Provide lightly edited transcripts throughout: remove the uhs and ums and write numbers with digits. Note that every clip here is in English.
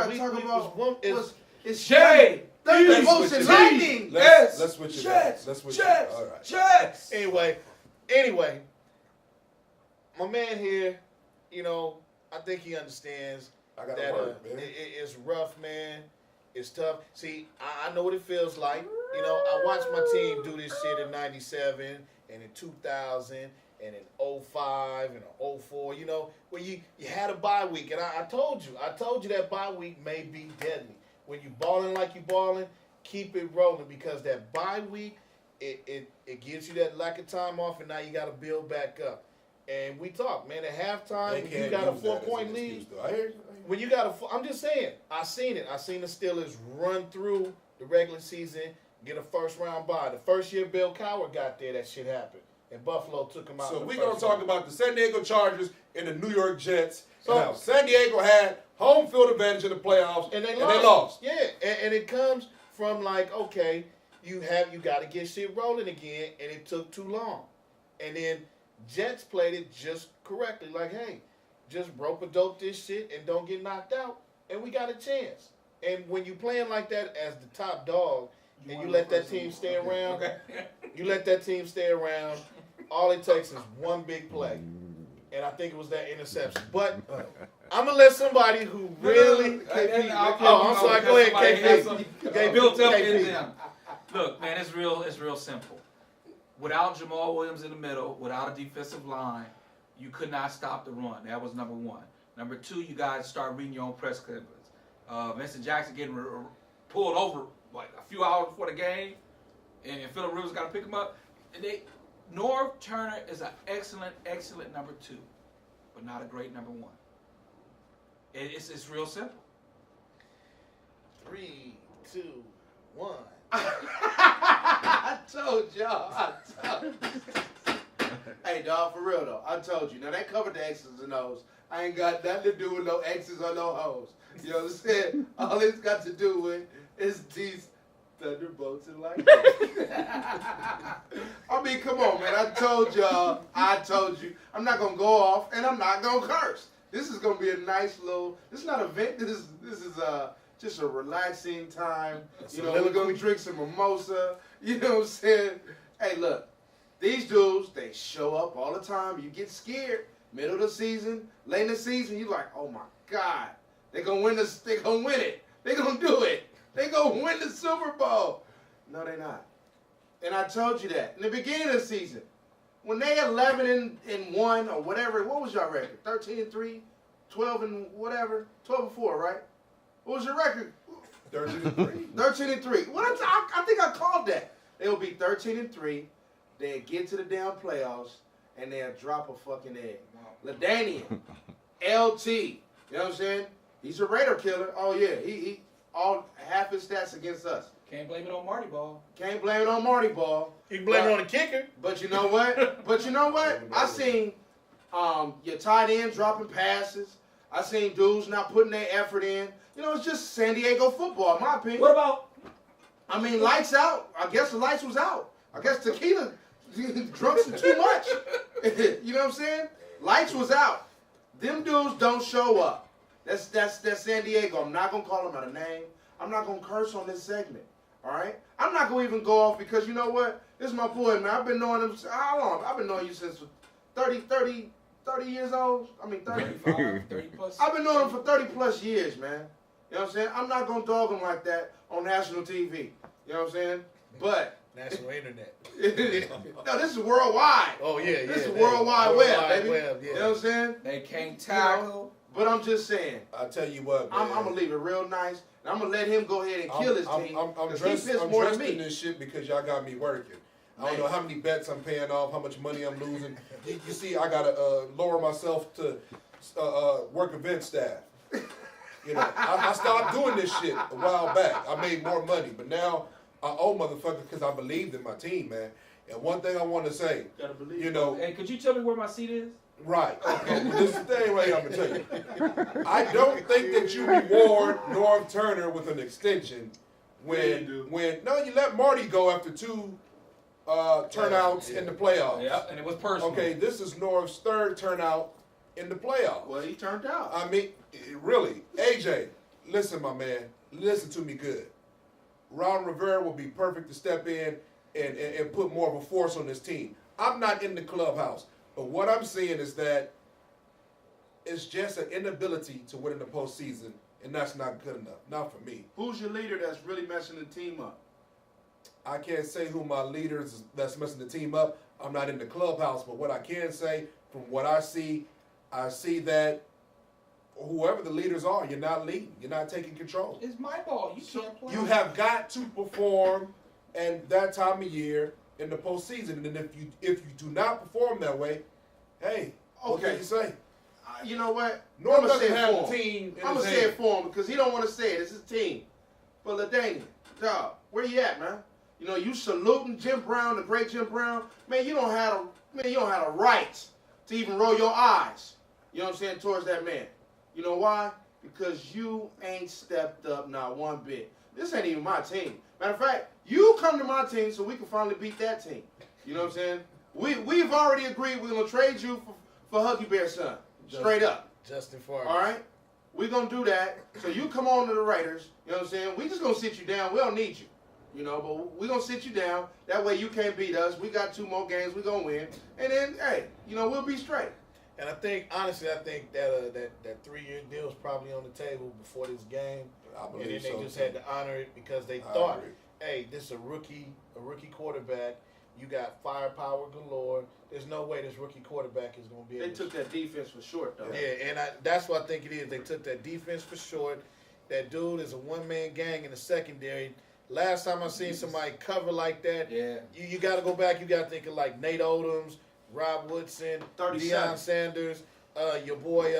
gotta talk about it's Jay. Thunderbolts and lightning. Let's switch it up. Let's switch it up. All right. Jets. Anyway, my man here, I think he understands that it's rough, man. It's tough. See, I know what it feels like. I watched my team do this shit in 97 and in 2000 and in 05 and 04, where you had a bye week. And I told you that bye week may be deadly. When you balling like you balling, keep it rolling because that bye week, it gives you that lack of time off, and now you got to build back up. And we talk, man, at halftime, when you got a 4-point lead. When you got I'm just saying, I seen it. I seen the Steelers run through the regular season, get a first-round bye. The first year Bill Cowher got there, that shit happened. And Buffalo took him out. So we're going to talk about the San Diego Chargers and the New York Jets. So San Diego had home field advantage in the playoffs, and they lost. Yeah, and it comes from okay, you got to get shit rolling again, and it took too long. And then Jets played it just correctly, hey, just rope-a-dope this shit and don't get knocked out, and we got a chance. And when you playing like that as the top dog, and you let that team stay around, all it takes is one big play. And I think it was that interception. But I'm going to let somebody who really... I'm sorry. Go ahead, KP. Built up in them. Look, man, it's real simple. Without Jamal Williams in the middle, without a defensive line, you could not stop the run. That was number one. Number two, you guys start reading your own press clippings. Vincent Jackson getting pulled over a few hours before the game, and Phillip Rivers got to pick him up. And Norv Turner is an excellent number two, but not a great number one. It's real simple. 3, 2, 1. I told y'all. Hey, dog, for real though. I told you. Now they covered the X's and O's. I ain't got nothing to do with no X's or no O's. You understand? All it's got to do with is these Thunderbolts and lightning. I mean, come on, man. I told y'all. I told you. I'm not gonna go off, and I'm not gonna curse. This is gonna be a nice little. This is not a vent. This is just a relaxing time. We're gonna drink some mimosa. You know what I'm saying? Hey, look. These dudes, they show up all the time. You get scared. Middle of the season, late in the season, you're like, oh my God, they're gonna win this. They're gonna win it. They're gonna do it. They're gonna win the Super Bowl. No, they're not. And I told you that in the beginning of the season, when they 11-1 or whatever. What was your record? 13-3, 12 and whatever, 12-4, right? What was your record? 13-3. 13-3. Well, I think I called that. They'll be 13-3. They'll get to the damn playoffs, and they'll drop a fucking egg. LaDainian, LT, you know what I'm saying? He's a Raider killer. Oh, yeah. He all half his stats against us. Can't blame it on Marty Ball. Can't blame it on Marty Ball. You can blame it on the kicker. But you know what? I seen your tight end dropping passes. I seen dudes not putting their effort in. It's just San Diego football, in my opinion. What about? I mean, lights out. I guess the lights was out. I guess tequila drunk some too much. You know what I'm saying? Lights was out. Them dudes don't show up. That's San Diego. I'm not gonna call them out a name. I'm not gonna curse on this segment. All right? I'm not gonna even go off because you know what? This is my boy, man. I've been knowing him. How long? I've been knowing you since 30 years old. I mean 30. 30 plus. I've been knowing him for 30 plus years, man. You know what I'm saying? I'm not gonna dog him like that on national TV. You know what I'm saying? But national internet. No, this is worldwide. Oh, yeah. This is worldwide web, baby. Web, yeah. You know what I'm saying? They can't tackle. But I'm just saying. I'll tell you what, man. I'm going to leave it real nice. And I'm going to let him go ahead and kill his team. I'm dressed in this shit because y'all got me working. I don't know how many bets I'm paying off, how much money I'm losing. You see, I got to lower myself to work event staff. I stopped doing this shit a while back. I made more money, but now I owe motherfuckers because I believed in my team, man. And one thing I want to say, Hey, could you tell me where my seat is? Right. Okay. This is the thing right here I'm going to tell you. I don't think that you reward Norv Turner with an extension when you let Marty go after 2 turnouts in the playoffs. Yeah, and it was personal. Okay, this is Norv's 3rd turnout in the playoffs. Well, he turned out. I mean, really, AJ, listen, my man, listen to me good. Ron Rivera will be perfect to step in and put more of a force on this team. I'm not in the clubhouse, but what I'm seeing is that it's just an inability to win in the postseason, and that's not good enough. Not for me. Who's your leader that's really messing the team up? I can't say who my leader is that's messing the team up. I'm not in the clubhouse, but what I can say, from what I see that whoever the leaders are, you're not leading. You're not taking control. It's my ball. You can't play. You have got to perform and that time of year in the postseason. And if you do not perform that way, hey, what can you say? You know what? Norm doesn't have a team. I'm gonna say it for him because he don't want to say it. It's his team. But LaDainian, dog, where you at, man? You know, you saluting Jim Brown, the great Jim Brown. Man, you don't have a right to even roll your eyes. You know what I'm saying, towards that man. You know why? Because you ain't stepped up not one bit. This ain't even my team. Matter of fact, you come to my team so we can finally beat that team. You know what I'm saying? We've already agreed we're gonna trade you for Huggy Bear's son. Straight up. Justin Farley. All right? We're going to do that. So you come on to the Raiders. You know what I'm saying? We just going to sit you down. We don't need you. You know, but we're going to sit you down. That way you can't beat us. We got 2 more games. We're going to win. And then, hey, you know, we'll be straight. And I think, honestly, that 3-year deal was probably on the table before this game. I believe and then so, they just too. had to honor it because they I thought, agree. hey, this is a rookie quarterback. You got firepower galore. There's no way this rookie quarterback is going to be able They took that defense for short, though. Yeah, and that's what I think it is. They took that defense for short. That dude is a one-man gang in the secondary. Last time I seen somebody cover like that, you got to go back. You got to think of like Nate Odoms, Rob Woodson, 37. Deion Sanders, your boy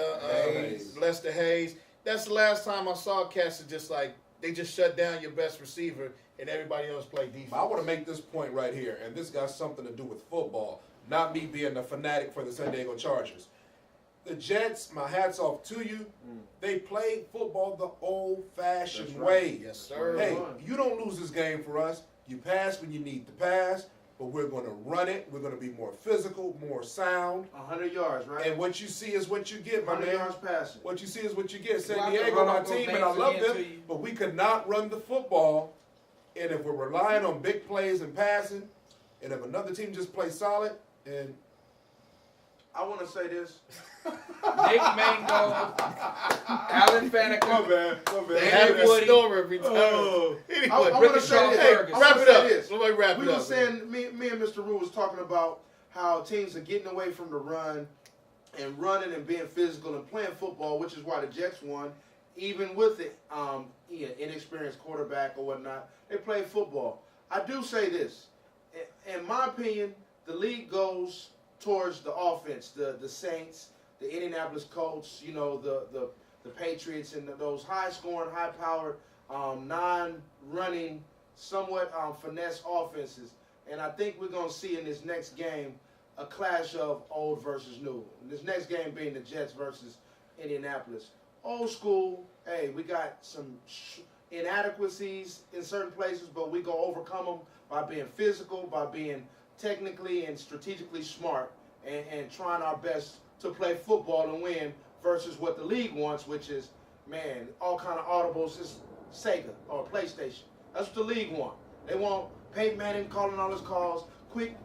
Lester Hayes. That's the last time I saw cats just like they just shut down your best receiver and everybody else play defense. I want to make this point right here, and this got something to do with football, not me being a fanatic for the San Diego Chargers. The Jets, my hat's off to you. They played football the old-fashioned way. Yes, sir. Hey, you don't lose this game for us. You pass when you need to pass, but we're going to run it. We're going to be more physical, more sound. 100 yards, right? And what you see is what you get, my 100 man. yards passing. What you see is what you get. San have to Diego, run my off those team, and I names love again them, to you. but we could not run the football. And if we're relying on big plays and passing, and if another team just plays solid, and I want to say this. Nick Mango, Alan Faneca, They have Andy a Woody. store every time. Anyway, I want to Ricky say Shaw this. Ferguson. I wrap wanna it say up. this. Somebody wrap We it were up. saying, me and Mr. Rue was talking about how teams are getting away from the run and running and being physical and playing football, which is why the Jets won, even with the inexperienced quarterback or whatnot. They play football. I do say this. In my opinion, the league goes towards the offense, the Saints, the Indianapolis Colts, you know, the Patriots, and those high-scoring, high-powered, non-running, somewhat finesse offenses. And I think we're going to see in this next game a clash of old versus new. This next game being the Jets versus Indianapolis. Old school, hey, we got some inadequacies in certain places, but we go overcome them by being physical, by being technically and strategically smart, and trying our best to play football and win versus what the league wants, which is, man, all kind of audibles, is Sega or PlayStation. That's what the league want. They want Peyton Manning calling all his calls, quick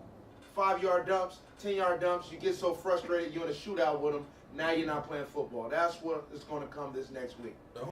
5-yard dumps, 10-yard dumps. You get so frustrated, you're in a shootout with them. Now you're not playing football. That's what is going to come this next week.